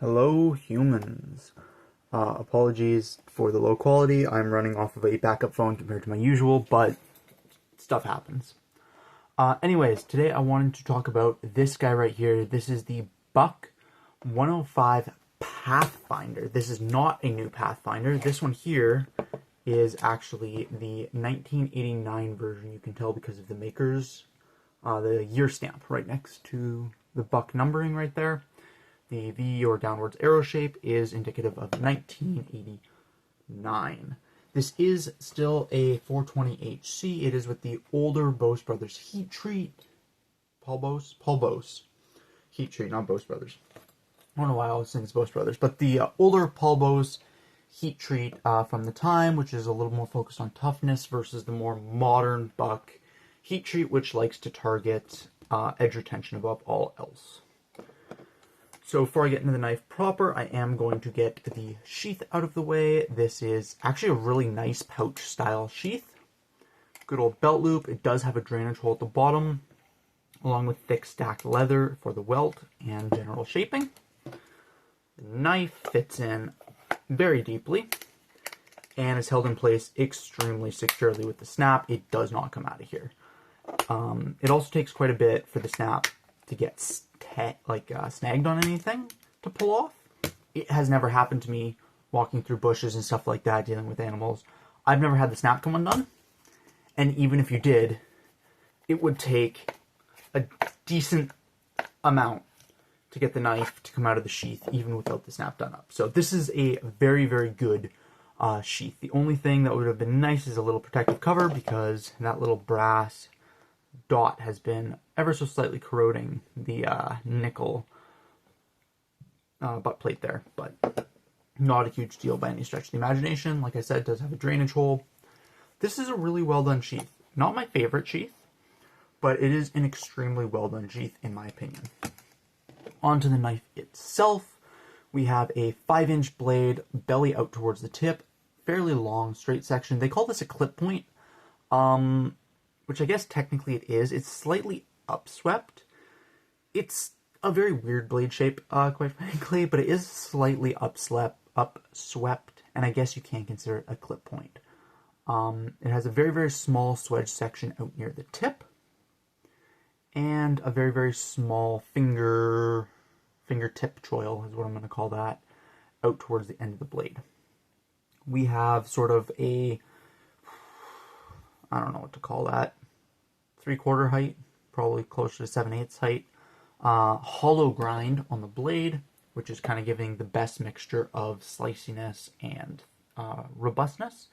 Hello, humans. Apologies for the low quality. I'm running off of a backup phone compared to my usual, but stuff happens. Anyways, today I wanted to talk about this guy right here. This is the Buck 105 Pathfinder. This is not a new Pathfinder. This one here is actually the 1989 version. You can tell because of the makers, the year stamp right next to the Buck numbering right there. The V or downwards arrow shape is indicative of 1989. This is still a 420HC. It is with the older Bose Brothers heat treat. Paul Bose. Heat treat, not Bose Brothers. I don't know why I always think it's Bose Brothers. But the older Paul Bose heat treat from the time, which is a little more focused on toughness versus the more modern Buck heat treat, which likes to target edge retention above all else. So before I get into the knife proper, I am going to get the sheath out of the way. This is actually a really nice pouch style sheath. Good old belt loop. It does have a drainage hole at the bottom, along with thick stacked leather for the welt and general shaping. The knife fits in very deeply and is held in place extremely securely with the snap. It does not come out of here. It also takes quite a bit for the snap to get snagged on anything to pull off. It has never happened to me walking through bushes and stuff like that, dealing with animals. I've never had the snap come undone. And even if you did, it would take a decent amount to get the knife to come out of the sheath, even without the snap done up. So this is a very, very good sheath. The only thing that would have been nice is a little protective cover, because that little brass dot has been ever so slightly corroding the nickel butt plate there, but not a huge deal by any stretch of the imagination. Like I said, it does have a drainage hole. This is a really well done sheath. Not my favorite sheath, but it is an extremely well done sheath in my opinion. Onto the knife itself, we have a 5-inch blade, belly out towards the tip, fairly long straight section. They call this a clip point, which I guess technically it is. It's slightly upswept. It's a very weird blade shape, quite frankly, but it is slightly upswept, and I guess you can consider it a clip point. It has a very, very small swedge section out near the tip, and a very, very small fingertip choil is what I'm going to call that, out towards the end of the blade. We have sort of a, I don't know what to call that, 3/4 height, probably closer to 7/8 height, hollow grind on the blade, which is kind of giving the best mixture of sliciness and robustness.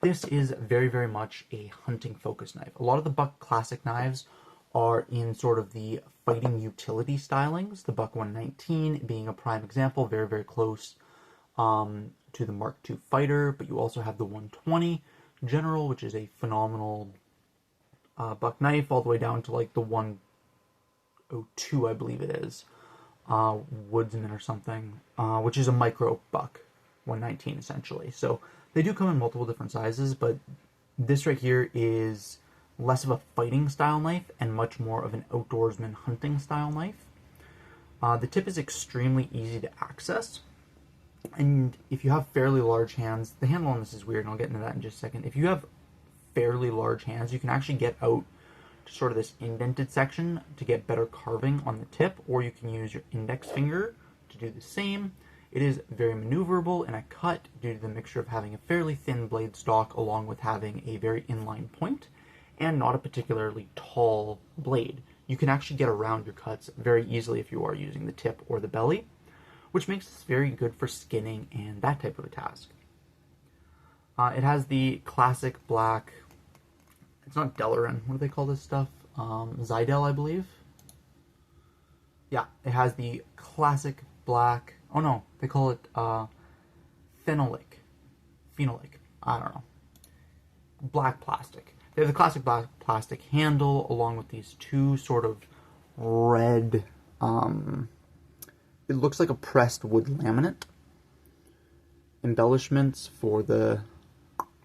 This is very, very much a hunting focused knife. A lot of the Buck classic knives are in sort of the fighting utility stylings, the Buck 119 being a prime example, very, very close to the Mark II fighter, but you also have the 120 General, which is a phenomenal Buck knife, all the way down to like the 102, I believe it is, Woodsman or something, which is a micro Buck 119 essentially. So they do come in multiple different sizes, but this right here is less of a fighting style knife and much more of an outdoorsman hunting style knife. The tip is extremely easy to access. And if you have fairly large hands, the handle on this is weird, and I'll get into that in just a second. If you have fairly large hands, you can actually get out to sort of this indented section to get better carving on the tip, or you can use your index finger to do the same. It is very maneuverable in a cut due to the mixture of having a fairly thin blade stock along with having a very inline point and not a particularly tall blade. You can actually get around your cuts very easily if you are using the tip or the belly, which makes this very good for skinning and that type of a task. It has the classic black, it's not Delrin, what do they call this stuff? Zydel, I believe? Yeah, it has the classic black, oh no, they call it phenolic, I don't know, black plastic. They have the classic black plastic handle along with these two sort of red, it looks like a pressed wood laminate embellishments for the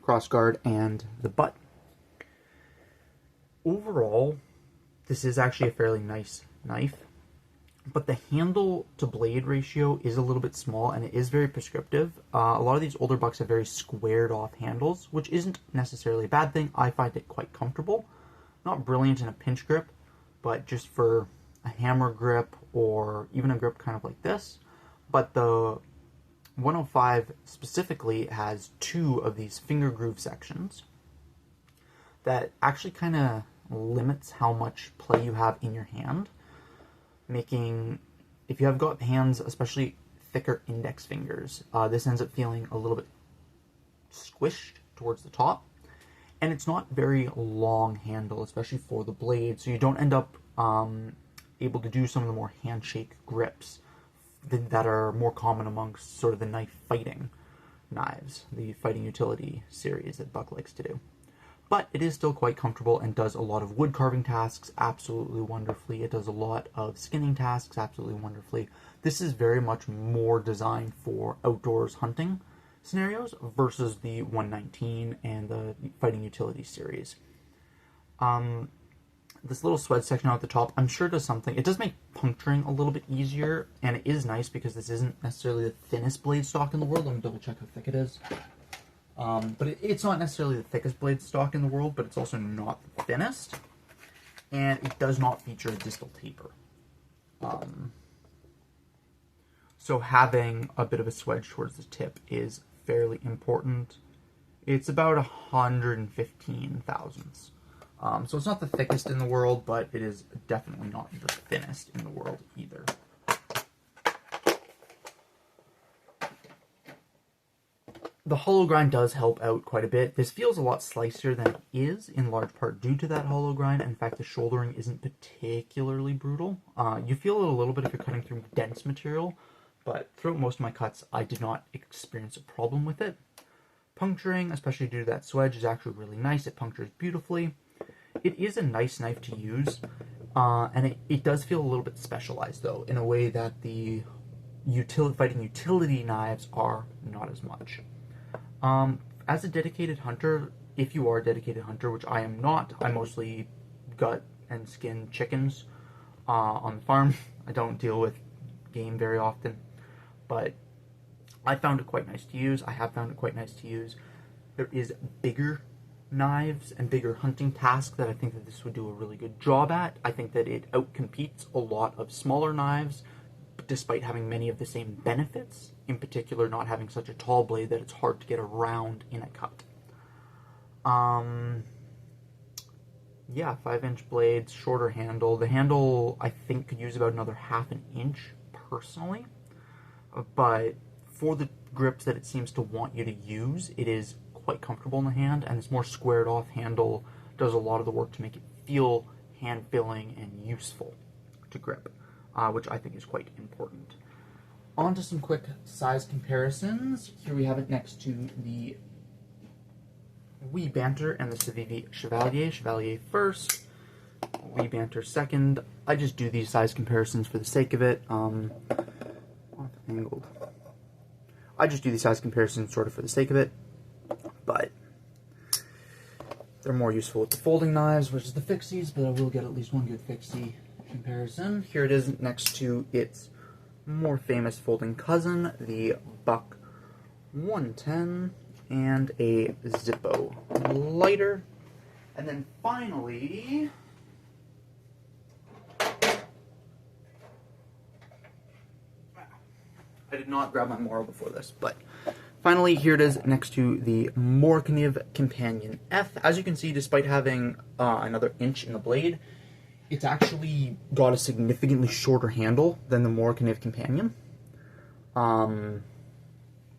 crossguard and the butt. Overall, this is actually a fairly nice knife. but the handle to blade ratio is a little bit small, and it is very prescriptive. A lot of these older bucks have very squared off handles, which isn't necessarily a bad thing. I find it quite comfortable. Not brilliant in a pinch grip, but just for a hammer grip or even a grip kind of like this. But the 105 specifically has 2 of these finger groove sections that actually kind of limits how much play you have in your hand, making, if you have got hands, especially thicker index fingers, this ends up feeling a little bit squished towards the top. And it's not very long handle, especially for the blade, so you don't end up able to do some of the more handshake grips that are more common amongst sort of the knife fighting knives, the fighting utility series that Buck likes to do. But it is still quite comfortable and does a lot of wood carving tasks absolutely wonderfully. It does a lot of skinning tasks absolutely wonderfully. This is very much more designed for outdoors hunting scenarios versus the 119 and the fighting utility series. This little swedge section out at the top, I'm sure does something. It does make puncturing a little bit easier, and it is nice because this isn't necessarily the thinnest blade stock in the world. Let me double check how thick it is. But it's not necessarily the thickest blade stock in the world, but it's also not the thinnest. And it does not feature a distal taper. So having a bit of a swedge towards the tip is fairly important. It's about 115 thousandths. So it's not the thickest in the world, but it is definitely not the thinnest in the world either. The hollow grind does help out quite a bit. This feels a lot slicier than it is, in large part due to that hollow grind. In fact, the shouldering isn't particularly brutal. You feel it a little bit if you're cutting through dense material, but throughout most of my cuts, I did not experience a problem with it. Puncturing, especially due to that swedge, is actually really nice. It punctures beautifully. It is a nice knife to use, and it does feel a little bit specialized, though, in a way that the fighting utility knives are not as much. As a dedicated hunter, if you are a dedicated hunter, which I am not, I mostly gut and skin chickens on the farm. I don't deal with game very often, but I found it quite nice to use. I have found it quite nice to use. There is bigger knives and bigger hunting tasks that I think that this would do a really good job at. I think that it outcompetes a lot of smaller knives, despite having many of the same benefits, in particular not having such a tall blade that it's hard to get around in a cut. Yeah, 5-inch blades, shorter handle. The handle, I think, could use about another ½ an inch, personally. But for the grips that it seems to want you to use, it is quite comfortable in the hand, and this more squared off handle does a lot of the work to make it feel hand-filling and useful to grip, which I think is quite important. On to some quick size comparisons. Here we have it next to the Wee Banter and the Civivi Chevalier. Chevalier first, Wee Banter second. I just do these size comparisons for the sake of it. Angled. I just do these size comparisons sort of for the sake of it, but they're more useful with the folding knives versus the fixies, but I will get at least one good fixie comparison. Here it is next to its more famous folding cousin, the Buck 110, and a Zippo lighter. And then finally, I did not grab my Moro before this, but finally, here it is next to the Morkniv Companion F. As you can see, despite having another inch in the blade, it's actually got a significantly shorter handle than the Morkniv Companion.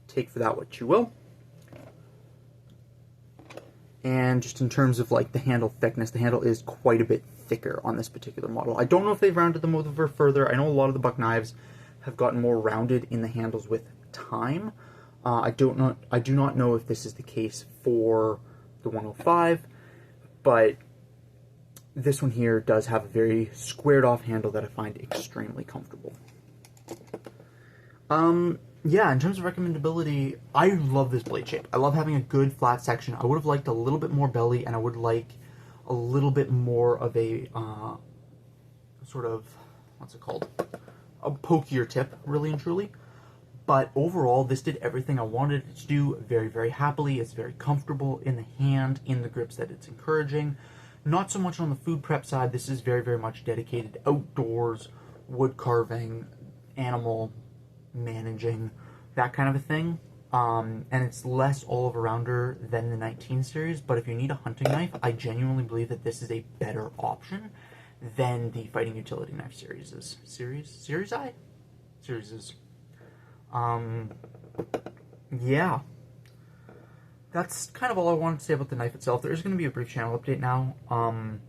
Take for that what you will. And just in terms of like the handle thickness, the handle is quite a bit thicker on this particular model. I don't know if they've rounded them over further. I know a lot of the Buck knives have gotten more rounded in the handles with time. I do not know if this is the case for the 105, but this one here does have a very squared off handle that I find extremely comfortable. Yeah, in terms of recommendability, I love this blade shape. I love having a good flat section. I would have liked a little bit more belly, and I would like a little bit more of a sort of, what's it called? a pokier tip, really and truly. But overall, this did everything I wanted it to do very, very happily. It's very comfortable in the hand, in the grips that it's encouraging. Not so much on the food prep side. This is very, very much dedicated outdoors, wood carving, animal managing, that kind of a thing. And it's less all-arounder than the 19 series, but if you need a hunting knife, I genuinely believe that this is a better option than the Fighting Utility Knife series is. Series I? Series is. Yeah. That's kind of all I wanted to say about the knife itself. There is going to be a brief channel update now. I'm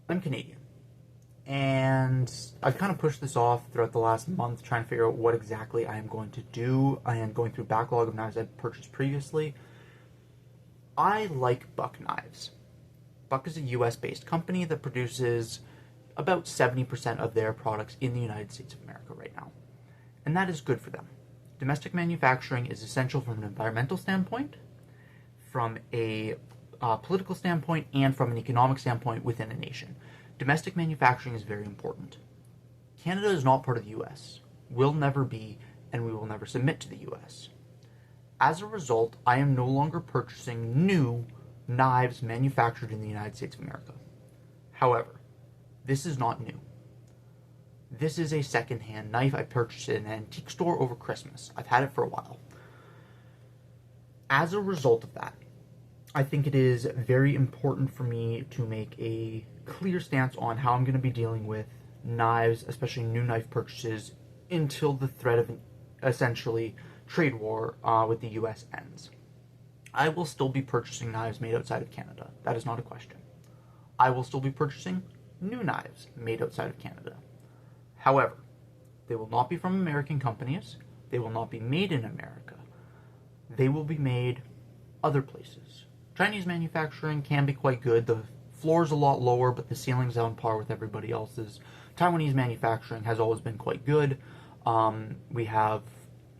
Canadian. And I've kind of pushed this off throughout the last month, trying to figure out what exactly I am going to do. I am going through a backlog of knives I've purchased previously. I like Buck Knives. Buck is a US-based company that produces about 70% of their products in the United States of America right now. And that is good for them. Domestic manufacturing is essential from an environmental standpoint, from a political standpoint, and from an economic standpoint within a nation. Domestic manufacturing is very important. Canada is not part of the US, will never be, and we will never submit to the US. As a result, I am no longer purchasing new knives manufactured in the United States of America. However, this is not new. This is a second-hand knife I purchased in an antique store over Christmas. I've had it for a while. As a result of that, I think it is very important for me to make a clear stance on how I'm going to be dealing with knives, especially new knife purchases, until the threat of an essentially trade war with the US ends. I will still be purchasing knives made outside of Canada. That is not a question. I will still be purchasing new knives made outside of Canada. However, they will not be from American companies. They will not be made in America. They will be made other places. Chinese manufacturing can be quite good. The floor's a lot lower, but the ceiling's on par with everybody else's. Taiwanese manufacturing has always been quite good. We have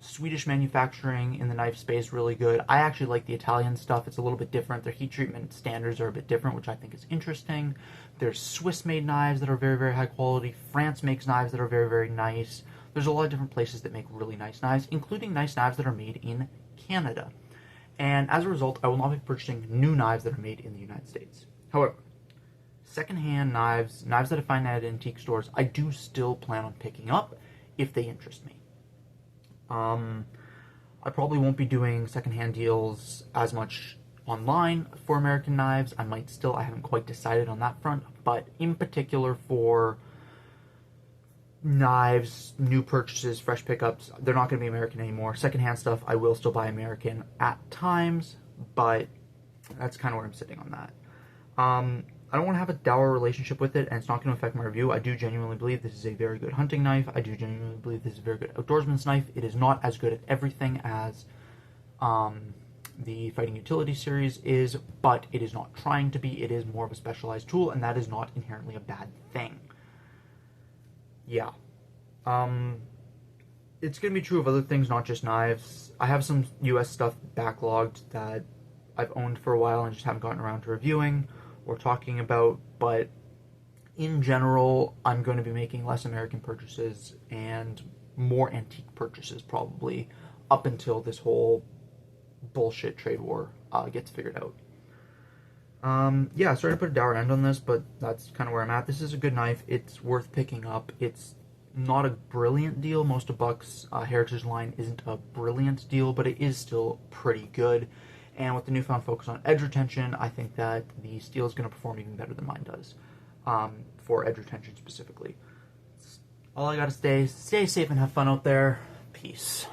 Swedish manufacturing in the knife space, really good. I actually like the Italian stuff. It's a little bit different. Their heat treatment standards are a bit different, which I think is interesting. There's Swiss-made knives that are very, very high quality. France makes knives that are very, very nice. There's a lot of different places that make really nice knives, including nice knives that are made in Canada. And as a result, I will not be purchasing new knives that are made in the United States. However, secondhand knives that I find at antique stores, I do still plan on picking up if they interest me. I probably won't be doing secondhand deals as much online for American knives. I haven't quite decided on that front, but in particular for knives, new purchases, fresh pickups, they're not going to be American anymore. Secondhand stuff, I will still buy American at times, but that's kind of where I'm sitting on that. I don't want to have a dour relationship with it, and it's not going to affect my review. I do genuinely believe this is a very good hunting knife. I do genuinely believe this is a very good outdoorsman's knife. It is not as good at everything as the Fighting Utility series is, but it is not trying to be. It is more of a specialized tool, and that is not inherently a bad thing. Yeah. It's going to be true of other things, not just knives. I have some US stuff backlogged that I've owned for a while and just haven't gotten around to reviewing or talking about, but in general, I'm going to be making less American purchases and more antique purchases probably up until this whole bullshit trade war gets figured out. Yeah, sorry to put a dour end on this, but that's kind of where I'm at. This is a good knife. It's worth picking up. It's not a brilliant deal. Most of Buck's Heritage line isn't a brilliant deal, but it is still pretty good. And with the newfound focus on edge retention, I think that the steel is going to perform even better than mine does, for edge retention specifically. All I got to say, stay safe and have fun out there. Peace.